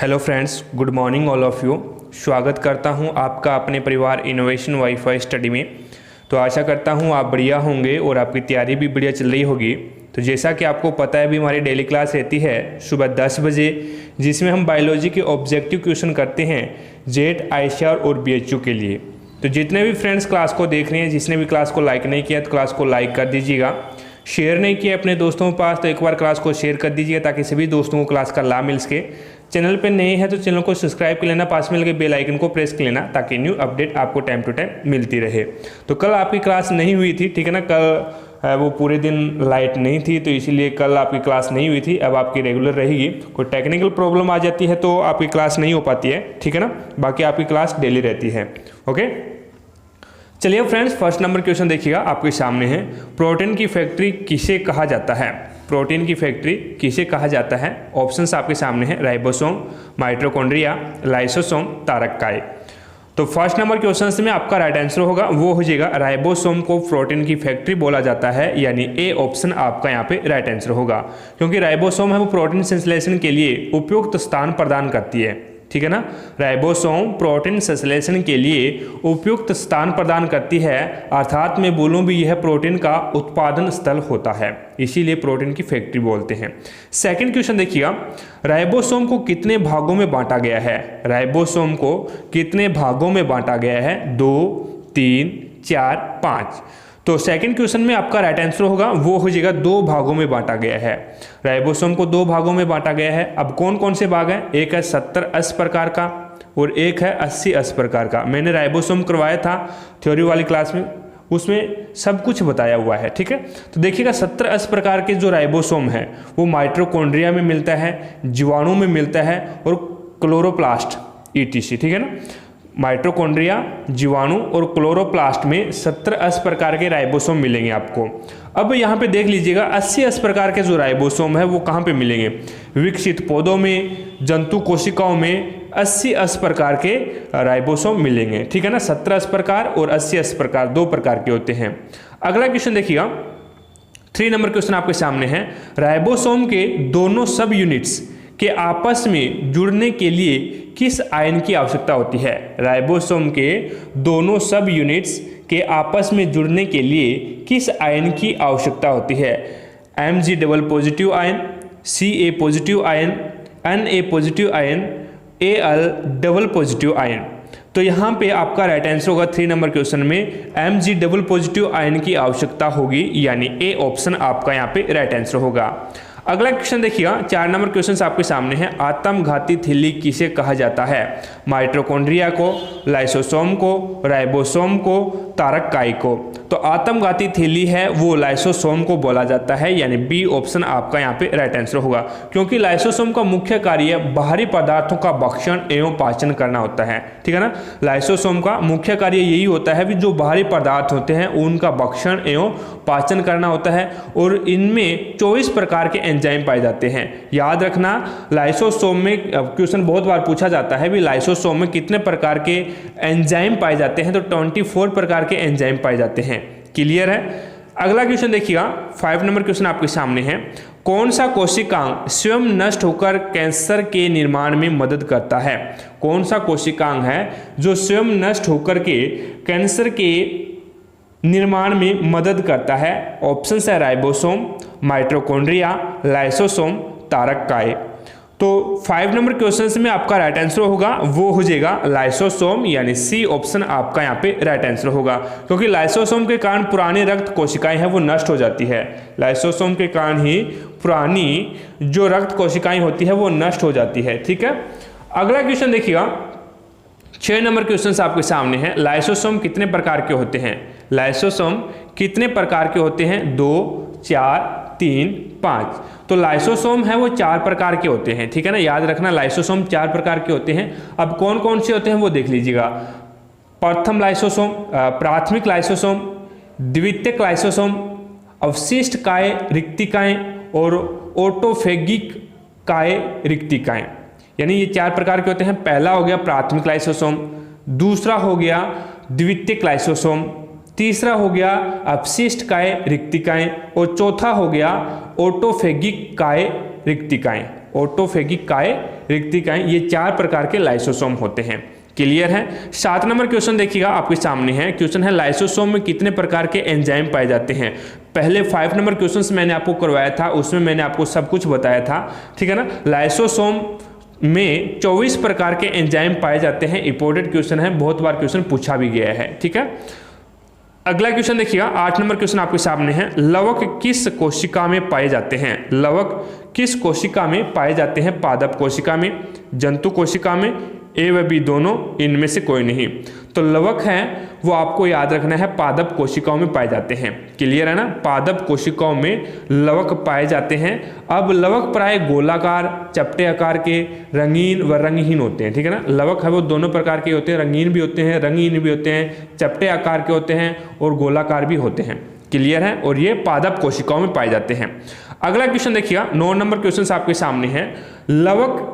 Hello friends, good morning all of you. स्वागत करता हूं आपका अपने परिवार इनोवेशन वाईफाई स्टडी में। तो आशा करता हूं आप बढ़िया होंगे और आपकी तैयारी भी बढ़िया चल रही होगी। तो जैसा कि आपको पता है, अभी हमारी डेली क्लास रहती है सुबह 10 बजे, जिसमें हम बायोलॉजी के ऑब्जेक्टिव क्वेश्चन करते हैं जेट, आईसीआर और बीएचयू के लिए। तो जितने भी फ्रेंड्स क्लास को देख रहे हैं, जिसने भी क्लास को लाइक नहीं किया तो क्लास को लाइक कर दीजिएगा। शेयर नहीं किया अपने दोस्तों के पास तो एक बार क्लास को शेयर कर दीजिएगा ताकि सभी दोस्तों को क्लास का लाभ मिल सके। चैनल पे नए हैं तो चैनल को सब्सक्राइब कर लेना, पास में लगे बेल आइकन को प्रेस कर लेना ताकि न्यू अपडेट आपको टाइम टू टाइम मिलती रहे। तो कल आपकी क्लास नहीं हुई थी, ठीक है ना। कल वो पूरे दिन लाइट नहीं थी तो इसीलिए कल आपकी क्लास नहीं हुई थी। अब आपकी रेगुलर रहेगी। कोई टेक्निकल प्रॉब्लम आ जाती है तो आपकी क्लास नहीं हो पाती है, ठीक है ना। बाकी आपकी क्लास डेली रहती है। ओके, चलिए फ्रेंड्स, फर्स्ट नंबर क्वेश्चन देखिएगा आपके सामने है। प्रोटीन की फैक्ट्री किसे कहा जाता है? प्रोटीन की फैक्ट्री किसे कहा जाता है? ऑप्शंस आपके सामने हैं, राइबोसोम, माइटोकॉन्ड्रिया, लाइसोसोम, तारक काय। तो फर्स्ट नंबर क्वेश्चन में आपका राइट आंसर होगा वो हो जाएगा राइबोसोम को प्रोटीन की फैक्ट्री बोला जाता है, यानी ए ऑप्शन आपका यहाँ पे राइट आंसर होगा। क्योंकि राइबोसोम है वो प्रोटीन संश्लेषण के लिए उपयुक्त स्थान प्रदान करती है, ठीक है ना। राइबोसोम प्रोटीन संश्लेषण के लिए उपयुक्त स्थान प्रदान करती है, अर्थात मैं बोलूं भी यह प्रोटीन का उत्पादन स्थल होता है, इसीलिए प्रोटीन की फैक्ट्री बोलते हैं। सेकंड क्वेश्चन देखिएगा, राइबोसोम को कितने भागों में बांटा गया है? राइबोसोम को कितने भागों में बांटा गया है? 2, 3, 4, 5। तो सेकंड क्वेश्चन में आपका राइट आंसर होगा वो हो जाएगा 2 भागों में बांटा गया है। राइबोसोम को 2 भागों में बांटा गया है। अब कौन कौन से भाग हैं? एक है 70-80 प्रकार का और एक है 80-80 प्रकार का। मैंने राइबोसोम करवाया था थ्योरी वाली क्लास में, उसमें सब कुछ बताया हुआ है, ठीक है। तो देखिएगा 70-80 प्रकार के जो राइबोसोम है वो माइटोकॉन्ड्रिया में मिलता है, जीवाणु में मिलता है और क्लोरोप्लास्ट ETC, ठीक है ना। माइटोकॉन्ड्रिया, जीवाणु और क्लोरोप्लास्ट में 70-80 प्रकार के राइबोसोम मिलेंगे आपको। अब यहाँ पे देख लीजिएगा 80-80 प्रकार के जो राइबोसोम है वो कहाँ पे मिलेंगे? विकसित पौधों में, जंतु कोशिकाओं में 80-80 प्रकार के राइबोसोम मिलेंगे, ठीक है ना। 70-80 प्रकार और 80-80 प्रकार 2 प्रकार के होते हैं। अगला क्वेश्चन देखिएगा, 3 नंबर क्वेश्चन आपके सामने है। राइबोसोम के दोनों सब यूनिट्स के आपस में जुड़ने के लिए किस आयन की आवश्यकता होती है? राइबोसोम के दोनों सब यूनिट्स के आपस में जुड़ने के लिए किस आयन की आवश्यकता होती है? Mg double positive ion, Ca positive ion, Na positive ion, Al double positive ion. तो यहाँ पे आपका राइट आंसर होगा 3 नंबर क्वेश्चन में Mg डबल पॉजिटिव आयन की आवश्यकता होगी, यानी ए ऑप्शन आपका यहाँ पे राइट आंसर होगा। अगला क्वेश्चन देखिएगा, 4 नंबर क्वेश्चन आपके सामने है। आत्मघाती थिल्ली किसे कहा जाता है? माइटोकॉन्ड्रिया को, लाइसोसोम को, राइबोसोम को, तारक काय को। तो आत्मघाती थिल्ली है वो लाइसोसोम को बोला जाता है, यानी बी ऑप्शन आपका यहाँ पे राइट आंसर होगा। क्योंकि लाइसोसोम का मुख्य कार्य बाहरी पदार्थों का भक्षण एवं पाचन करना होता है, ठीक है ना। लाइसोसोम का मुख्य कार्य यही होता है कि जो बाहरी पदार्थ होते हैं उनका भक्षण एवं पाचन करना होता है, और इनमें 24 प्रकार के एंजाइम पाए जाते हैं। याद रखना, लाइसोसोम में क्वेश्चन बहुत बार पूछा जाता है भी लाइसोसोम में कितने प्रकार के एंजाइम पाए जाते हैं? तो 24 प्रकार के एंजाइम पाए जाते हैं। क्लियर है। अगला क्वेश्चन देखिएगा, 5 नंबर क्वेश्चन आपके सामने है। कौन सा कोशिकांग स्वयं नष्ट होकर कैंसर के निर्माण में मदद करता है? कौन सा कोशिकांग है जो स्वयं नष्ट होकर के कैंसर के निर्माण में मदद करता है? ऑप्शन है राइबोसोम, माइटोकॉन्ड्रिया, लाइसोसोम, तारक काय। तो 5 नंबर क्वेश्चन में आपका राइट आंसर होगा वो हो जाएगा लाइसोसोम, यानी सी ऑप्शन आपका यहाँ पे राइट आंसर होगा। क्योंकि लाइसोसोम के कारण पुरानी रक्त कोशिकाएं हैं वो नष्ट हो जाती है। लाइसोसोम के कारण ही पुरानी जो रक्त कोशिकाएं होती है वो नष्ट हो जाती है, ठीक है। अगला क्वेश्चन देखिएगा, 6 नंबर क्वेश्चन आपके सामने है। लाइसोसोम कितने प्रकार के होते हैं? लाइसोसोम कितने प्रकार के होते हैं? 2, 4, 3, 5। तो लाइसोसोम है वो 4 प्रकार के होते हैं, ठीक है ना। याद रखना, लाइसोसोम 4 प्रकार के होते हैं। अब कौन कौन से होते हैं वो देख लीजिएगा। प्रथम लाइसोसोम, प्राथमिक लाइसोसोम, द्वितीयक लाइसोसोम, अवशिष्ट काय रिक्तिकाएं और ऑटोफेगिक काय रिक्तिकाएं। यानी ये 4 प्रकार के होते हैं। पहला हो गया प्राथमिक लाइसोसोम, दूसरा हो गया द्वितीयक लाइसोसोम, तीसरा हो गया अपशिष्ट काय रिक्तिकाएं और चौथा हो गया ऑटोफेगिक काय रिक्तिकाएं। ऑटोफेगिकाए, रिक्तिकाएं, ये 4 प्रकार के लाइसोसोम होते हैं। क्लियर है। 7 नंबर क्वेश्चन देखिएगा आपके सामने है। क्वेश्चन है लाइसोसोम में कितने प्रकार के एंजाइम पाए जाते हैं। पहले 5 नंबर क्वेश्चंस मैंने आपको करवाया था, उसमें मैंने आपको सब कुछ बताया था, ठीक है ना। लाइसोसोम में 24 प्रकार के एंजाइम पाए जाते हैं। इंपॉर्टेंट क्वेश्चन है, बहुत बार क्वेश्चन पूछा भी गया है, ठीक है। अगला क्वेश्चन देखिएगा, 8 नंबर क्वेश्चन आपके सामने है। लवक किस कोशिका में पाए जाते हैं। लवक किस कोशिका में पाए जाते हैं। पादप कोशिका में, जंतु कोशिका में, ए व बी दोनों, इनमें से कोई नहीं। तो लवक है वो आपको याद रखना है पादप कोशिकाओं में पाए जाते हैं। क्लियर है ना, पादप कोशिकाओं में लवक पाए जाते हैं। अब लवक प्राय गोलाकार, चपटे आकार के, रंगीन व रंगहीन होते हैं, ठीक है ना। लवक है वो दोनों प्रकार के होते हैं, रंगीन भी होते हैं, रंगीन भी होते हैं, चपटे आकार के होते हैं और गोलाकार भी होते हैं। क्लियर है, और ये पादप कोशिकाओं में पाए जाते हैं। अगला क्वेश्चन देखिएगा, 9 नंबर क्वेश्चन आपके सामने है। लवक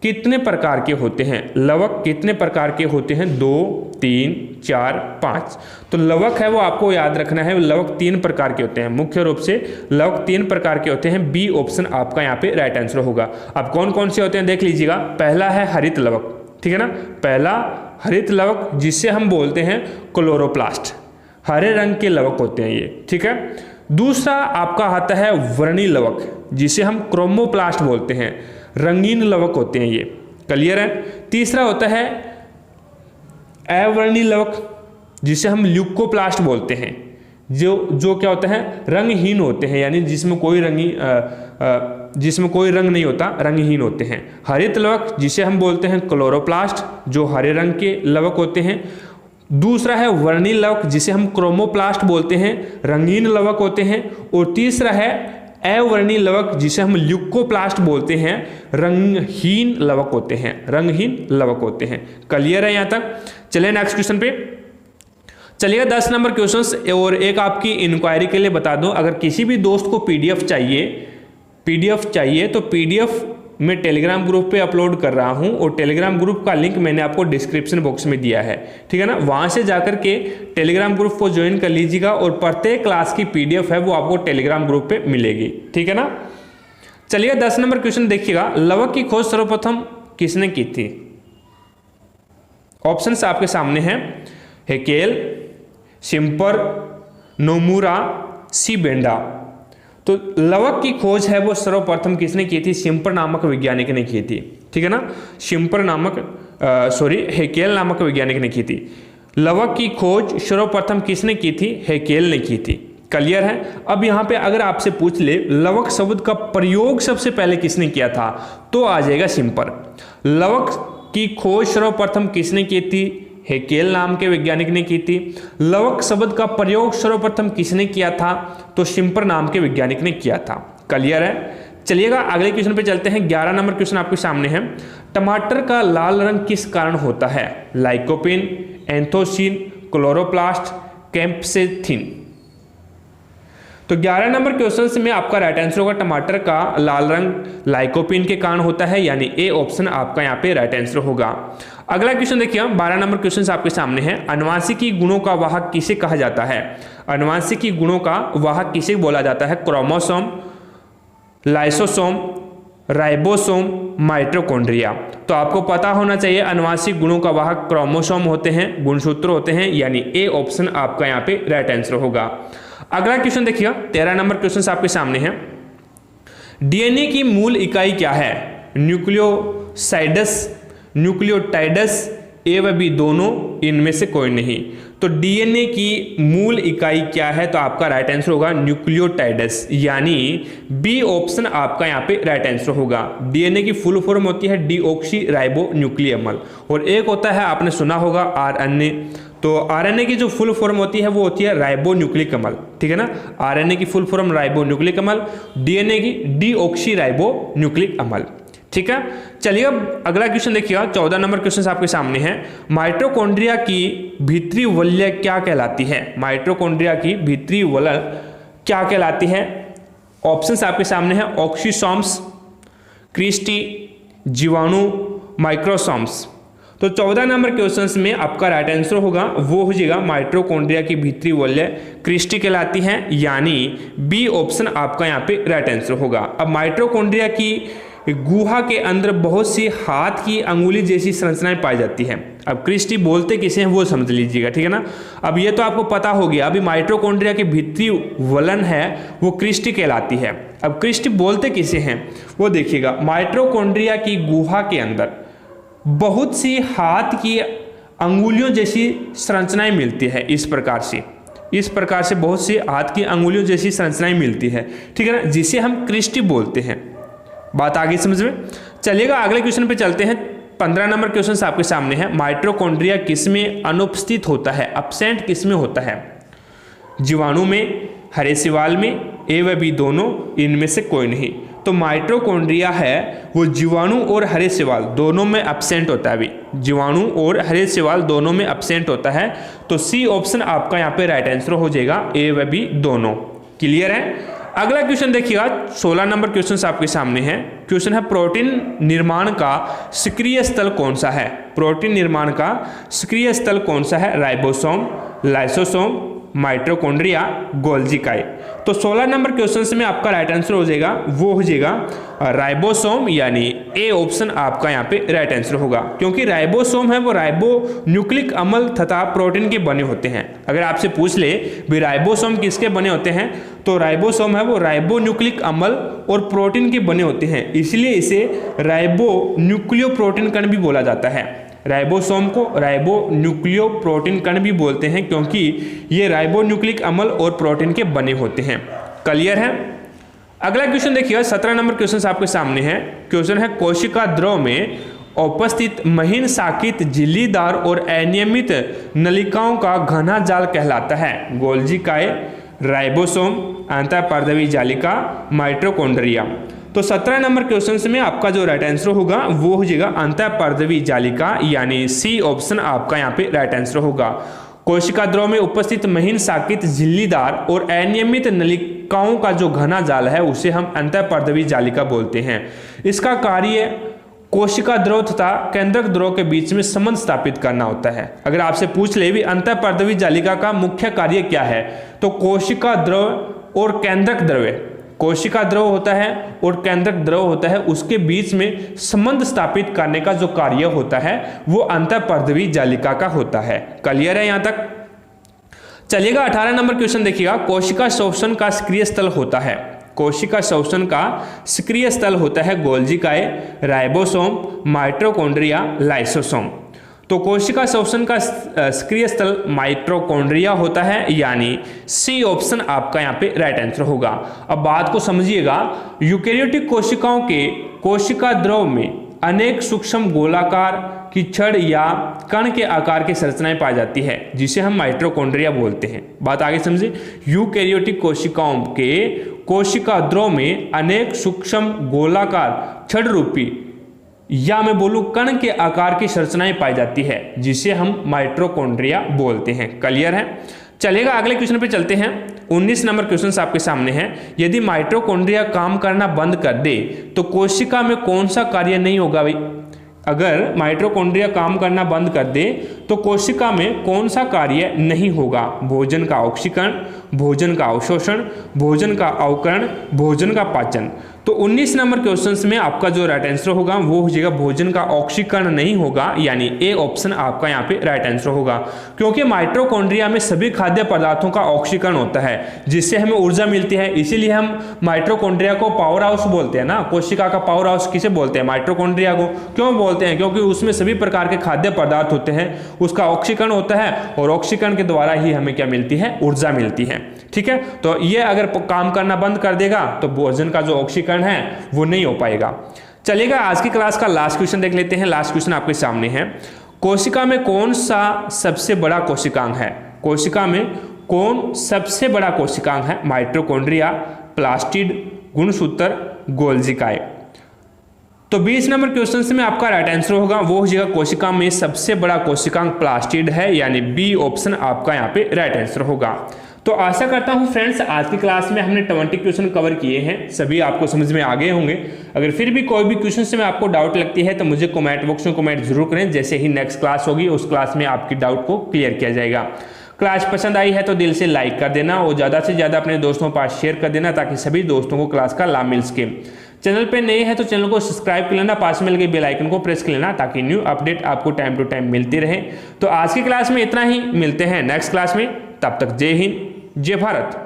कितने प्रकार के होते हैं। लवक कितने प्रकार के होते हैं। 2, 3, 4, 5। तो लवक है वो आपको याद रखना है, लवक 3 प्रकार के होते हैं। मुख्य रूप से लवक 3 प्रकार के होते हैं। बी ऑप्शन आपका यहाँ पे राइट आंसर होगा। अब कौन कौन से होते हैं देख लीजिएगा। पहला है हरित लवक, ठीक है ना। पहला हरित लवक जिसे हम बोलते हैं क्लोरोप्लास्ट, हरे रंग के लवक होते हैं ये, ठीक है। दूसरा आपका आता है वर्णी लवक जिसे हम क्रोमोप्लास्ट बोलते हैं, रंगीन लवक होते हैं ये। क्लियर है। तीसरा होता है अवर्णी लवक जिसे हम ल्यूकोप्लास्ट बोलते हैं, जो क्या होता है रंगहीन होते हैं, यानी जिसमें कोई रंग नहीं होता, रंगहीन होते हैं। हरित लवक जिसे हम बोलते हैं क्लोरोप्लास्ट, जो हरे रंग के लवक होते हैं। दूसरा है वर्णी लवक जिसे हम क्रोमोप्लास्ट बोलते हैं, रंगीन लवक होते हैं। और तीसरा है अवर्णी लवक जिसे हम ल्यूकोप्लास्ट बोलते हैं, रंगहीन लवक होते हैं, रंगहीन लवक होते हैं। क्लियर है यहाँ तक। चलिए नेक्स्ट क्वेश्चन पे चलिएगा। 10 नंबर क्वेश्चंस और एक आपकी इंक्वायरी के लिए बता दूं, अगर किसी भी दोस्त को पीडीएफ चाहिए तो पीडीएफ मैं टेलीग्राम ग्रुप पे अपलोड कर रहा हूं, और टेलीग्राम ग्रुप का लिंक मैंने आपको डिस्क्रिप्शन बॉक्स में दिया है, ठीक है ना। वहां से जाकर के टेलीग्राम ग्रुप को ज्वाइन कर लीजिएगा, और प्रत्येक क्लास की पीडीएफ है वो आपको टेलीग्राम ग्रुप पे मिलेगी, ठीक है ना। चलिए 10 नंबर क्वेश्चन देखिएगा। लवक की खोज सर्वप्रथम किसने की थी। ऑप्शंस आपके सामने हैं। हेकेल, शिम्पर, नोमुरा, सीबेंडा। तो लवक की खोज है वो सर्वप्रथम किसने की थी। शिम्पर नामक वैज्ञानिक ने की थी, ठीक है ना। हेकेल नामक वैज्ञानिक ने की थी। लवक की खोज सर्वप्रथम किसने की थी। हेकेल ने की थी। क्लियर है। अब यहाँ पे अगर आपसे पूछ ले लवक शब्द का प्रयोग सबसे पहले किसने किया था, तो आ जाएगा शिम्पर। लवक की खोज सर्वप्रथम किसने की थी। हेकेल नाम के वैज्ञानिक ने की थी। लवक शब्द का प्रयोग सर्वप्रथम किसने किया था, तो शिम्पर नाम के वैज्ञानिक ने किया था। क्लियर है। चलिएगा अगले क्वेश्चन पे चलते हैं। 11 नंबर क्वेश्चन आपके सामने है। टमाटर का लाल रंग किस कारण होता है। Lycopene, anthocyanin, chloroplast, capsanthin. तो 11 नंबर क्वेश्चन में आपका राइट आंसर होगा टमाटर का लाल रंग लाइकोपिन के कारण होता है, यानी ए ऑप्शन आपका यहाँ पे राइट आंसर होगा। अगला क्वेश्चन देखिए, 12 नंबर क्वेश्चन आपके सामने है। अनुवांशिकी गुणों का वाहक किसे कहा जाता है। अनुवांशिकी गुणों का वाहक किसे बोला जाता है। Chromosome, lysosome, ribosome, mitochondria. तो आपको पता होना चाहिए अनुवांशिक गुणों का वाहक क्रोमोसोम होते हैं, गुणसूत्र होते हैं, यानी ए ऑप्शन आपका यहाँ पे राइट आंसर होगा। अगला क्वेश्चन देखिए, 13 नंबर क्वेश्चन आपके सामने है। डीएनए की मूल इकाई क्या है। न्यूक्लियोसाइडस, न्यूक्लियोटाइडस, ए व बी दोनों, इनमें से कोई नहीं। तो डीएनए की मूल इकाई क्या है, तो आपका राइट आंसर होगा न्यूक्लियोटाइडस, यानी बी ऑप्शन आपका यहाँ पे राइट आंसर होगा। डीएनए की फुल फॉर्म होती है डीऑक्सी राइबो न्यूक्लियमल, और एक होता है आपने सुना होगा आरएनए। तो आरएनए की जो फुल फॉर्म होती है वो होती है राइबो न्यूक्लिक अमल, ठीक है ना। आरएनए की फुल फॉर्म राइबो न्यूक्लिक अमल, डीएनए की डीऑक्सी राइबो न्यूक्लिक अमल, ठीक है। चलिए अब अगला क्वेश्चन देखिएगा। 14 नंबर क्वेश्चन आपके सामने है। माइटोकॉन्ड्रिया की भीतरी वलय क्या कहलाती है। माइटोकॉन्ड्रिया की भीतरी वलय क्या कहलाती है। ऑप्शंस आपके सामने है। ऑक्सीसोम्स, क्रिस्टी, जीवाणु, माइक्रोसोम्स। तो 14 नंबर क्वेश्चन में आपका राइट आंसर होगा वो हो जाएगा माइटोकॉन्ड्रिया की भीतरी वलय क्रिस्टी कहलाती है, यानी बी ऑप्शन आपका यहाँ पे राइट आंसर होगा। अब माइटोकॉन्ड्रिया की गुहा के अंदर बहुत सी हाथ की अंगुली जैसी संरचनाएं पाई जाती है। अब क्रिस्टी बोलते किसे हैं वो समझ लीजिएगा, ठीक है ना। अब ये तो आपको पता हो गया। अभी माइटोकॉन्ड्रिया की भीतरी वलन है वो क्रिस्टी कहलाती है। अब क्रिस्टी बोलते किसे हैं वो देखिएगा। माइटोकॉन्ड्रिया की गुहा के अंदर बहुत सी हाथ की अंगुलियों जैसी संरचनाएं मिलती है। इस प्रकार से बहुत सी हाथ की अंगुलियों जैसी संरचनाएं मिलती है, ठीक है ना, जिसे हम क्रिस्टी बोलते हैं। बात आगे समझ में चलिएगा। अगले क्वेश्चन पे चलते हैं। 15 नंबर क्वेश्चन आपके सामने है। माइटोकॉन्ड्रिया किसमें अनुपस्थित होता है, अब्सेंट किसमें होता है? जीवाणु में, हरे शैवाल में, ए व बी दोनों, इनमें से कोई नहीं। तो माइटोकॉन्ड्रिया है वो जीवाणु और हरे शैवाल दोनों में एब्सेंट होता है। अभी जीवाणु और हरे शैवाल दोनों में एब्सेंट होता है। तो सी ऑप्शन आपका यहाँ पे राइट आंसर हो जाएगा, ए व बी दोनों। क्लियर है। अगला क्वेश्चन देखिएगा। 16 नंबर क्वेश्चन आपके सामने है। क्वेश्चन है प्रोटीन निर्माण का सक्रिय स्थल कौन सा है? प्रोटीन निर्माण का सक्रिय स्थल कौन सा है? राइबोसोम, लाइसोसोम, माइटोकॉन्ड्रिया, गोल्जी काई। तो 16 नंबर क्वेश्चन में आपका राइट आंसर हो जाएगा, वो हो जाएगा राइबोसोम, यानी ए ऑप्शन आपका यहाँ पे राइट आंसर होगा। क्योंकि राइबोसोम है वो राइबो न्यूक्लिक अम्ल तथा प्रोटीन के बने होते हैं। अगर आपसे पूछ ले भी राइबोसोम किसके बने होते हैं, तो राइबोसोम है वो राइबो न्यूक्लिक अम्ल और प्रोटीन के बने होते हैं, इसलिए इसे राइबो न्यूक्लियो प्रोटीन कण भी बोला जाता है। राइबोसोम को राइबो न्यूक्लियो प्रोटीन कण भी बोलते हैं क्योंकि ये राइबो न्यूक्लिक अम्ल और प्रोटीन के बने होते हैं। क्लियर है। अगला क्वेश्चन देखिएगा। 17 नंबर क्वेश्चन आपके सामने है। क्वेश्चन है कोशिका द्रव में उपस्थित महीन शाखित झिल्लीदार और अनियमित नलिकाओं का घना जाल कहलाता है? गोल्जी काय, राइबोसोम, अंतःपर्दवी जालिका, माइटोकॉन्ड्रिया। तो 17 नंबर क्वेश्चन में आपका जो राइट आंसर होगा वो हो जाएगा अंतःपर्दवी जालिका, यानी सी ऑप्शन आपका यहाँ पे राइट आंसर होगा। कोशिका द्रव में उपस्थित महीन शाखित झिल्लीदार और अनियमित नलिकाओं का जो घना जाल है उसे हम अंतःपर्दवी जालिका बोलते हैं। इसका कार्य कोशिका द्रव तथा केंद्रक द्रव के बीच में संबंध स्थापित करना होता है। अगर आपसे पूछ ले भी अंतःपर्दवी जालिका का मुख्य कार्य क्या है, तो कोशिका द्रव और केंद्रक द्रव, कोशिका द्रव होता है और केंद्रक द्रव होता है, उसके बीच में संबंध स्थापित करने का जो कार्य होता है वो अंतःपर्दवी जालिका का होता है। क्लियर है यहाँ तक। चलिएगा 18 नंबर क्वेश्चन देखिएगा। कोशिका शोषण का सक्रिय स्थल होता है। कोशिका शोषण का सक्रिय स्थल होता है गोल्जी काय, राइबोसोम, माइटोकॉन्ड्रिया, लाइसोसोम। तो कोशिका शोषण का सक्रिय स्थल माइटोकॉन्ड्रिया होता है, यानी सी ऑप्शन आपका यहाँ पे राइट आंसर होगा। अब बात को समझिएगा। यूकेरियोटिक कोशिकाओं के कोशिका द्रव में अनेक सूक्ष्म गोलाकार की छड़ या कण के आकार की संरचनाएं पाई जाती है, जिसे हम माइटोकॉन्ड्रिया बोलते हैं। बात आगे समझे। यूकेरियोटिक कोशिकाओं के कोशिका द्रव में अनेक सूक्ष्म गोलाकार छड़ रूपी या मैं बोलूं कण के आकार की संरचनाएं पाई जाती है, जिसे हम माइटोकॉन्ड्रिया बोलते हैं। क्लियर है। चलेगा अगले क्वेश्चन पे चलते हैं। 19 नंबर क्वेश्चन आपके सामने है। यदि माइटोकॉन्ड्रिया काम करना बंद कर दे तो कोशिका में कौन सा कार्य नहीं होगा भाई? अगर माइटोकॉन्ड्रिया काम करना बंद कर दे तो कोशिका में कौन सा कार्य नहीं होगा? भोजन का ऑक्सीकरण, भोजन का अवशोषण, भोजन का अवकरण, भोजन का पाचन। तो 19 नंबर क्वेश्चन में आपका जो राइट आंसर होगा वो हो जाएगा भोजन का ऑक्सीकरण नहीं होगा, यानी ए ऑप्शन आपका यहाँ पे राइट आंसर होगा। क्योंकि माइटोकॉन्ड्रिया में सभी खाद्य पदार्थों का ऑक्सीकरण होता है, जिससे हमें ऊर्जा मिलती है। इसीलिए हम माइटोकॉन्ड्रिया को पावर हाउस बोलते हैं ना। कोशिका का पावर हाउस किसे बोलते हैं? माइटोकॉन्ड्रिया को। क्यों बोलते हैं? क्योंकि उसमें सभी प्रकार के खाद्य पदार्थ होते हैं, उसका ऑक्सीकरण होता है और ऑक्सीकरण के द्वारा ही हमें क्या मिलती है? ऊर्जा मिलती है। ठीक है। तो ये अगर काम करना बंद कर देगा तो भोजन का जो ऑक्सीकरण है वो नहीं हो पाएगा। चलिएगा आज की क्लास का लास्ट क्वेश्चन देख लेते हैं। लास्ट क्वेश्चन आपके सामने है। कोशिका में कौन सा सबसे बड़ा कोशिकांग है? कोशिका में कौन सबसे बड़ा कोशिकांग है? माइटोकॉन्ड्रिया, प्लास्टिड, गुणसूत्र, गोल्जी काय। तो 20 नंबर क्वेश्चन में आपका राइट आंसर होगा वो हो जाएगा कोशिका में सबसे बड़ा कोशिकांग प्लास्टिड है, यानी बी ऑप्शन आपका यहाँ पे राइट आंसर होगा। तो आशा करता हूं फ्रेंड्स आज की क्लास में हमने 20 क्वेश्चन कवर किए हैं, सभी आपको समझ में आ गए होंगे। अगर फिर भी कोई भी क्वेश्चन से में आपको डाउट लगती है तो मुझे कमेंट बॉक्स में कमेंट जरूर करें। जैसे ही नेक्स्ट क्लास होगी उस क्लास में आपकी डाउट को क्लियर किया जाएगा। क्लास पसंद आई है तो दिल से लाइक कर देना और ज़्यादा से ज़्यादा अपने दोस्तों के पास शेयर कर देना ताकि सभी दोस्तों को क्लास का लाभ मिल सके। चैनल पे नए हैं तो चैनल को सब्सक्राइब कर लेना, पास में लगे बेल आइकन को प्रेस कर लेना ताकि न्यू अपडेट आपको टाइम टू टाइम मिलती रहे। तो आज की क्लास में इतना ही, मिलते हैं नेक्स्ट क्लास में, तब तक जय हिंद जय भारत।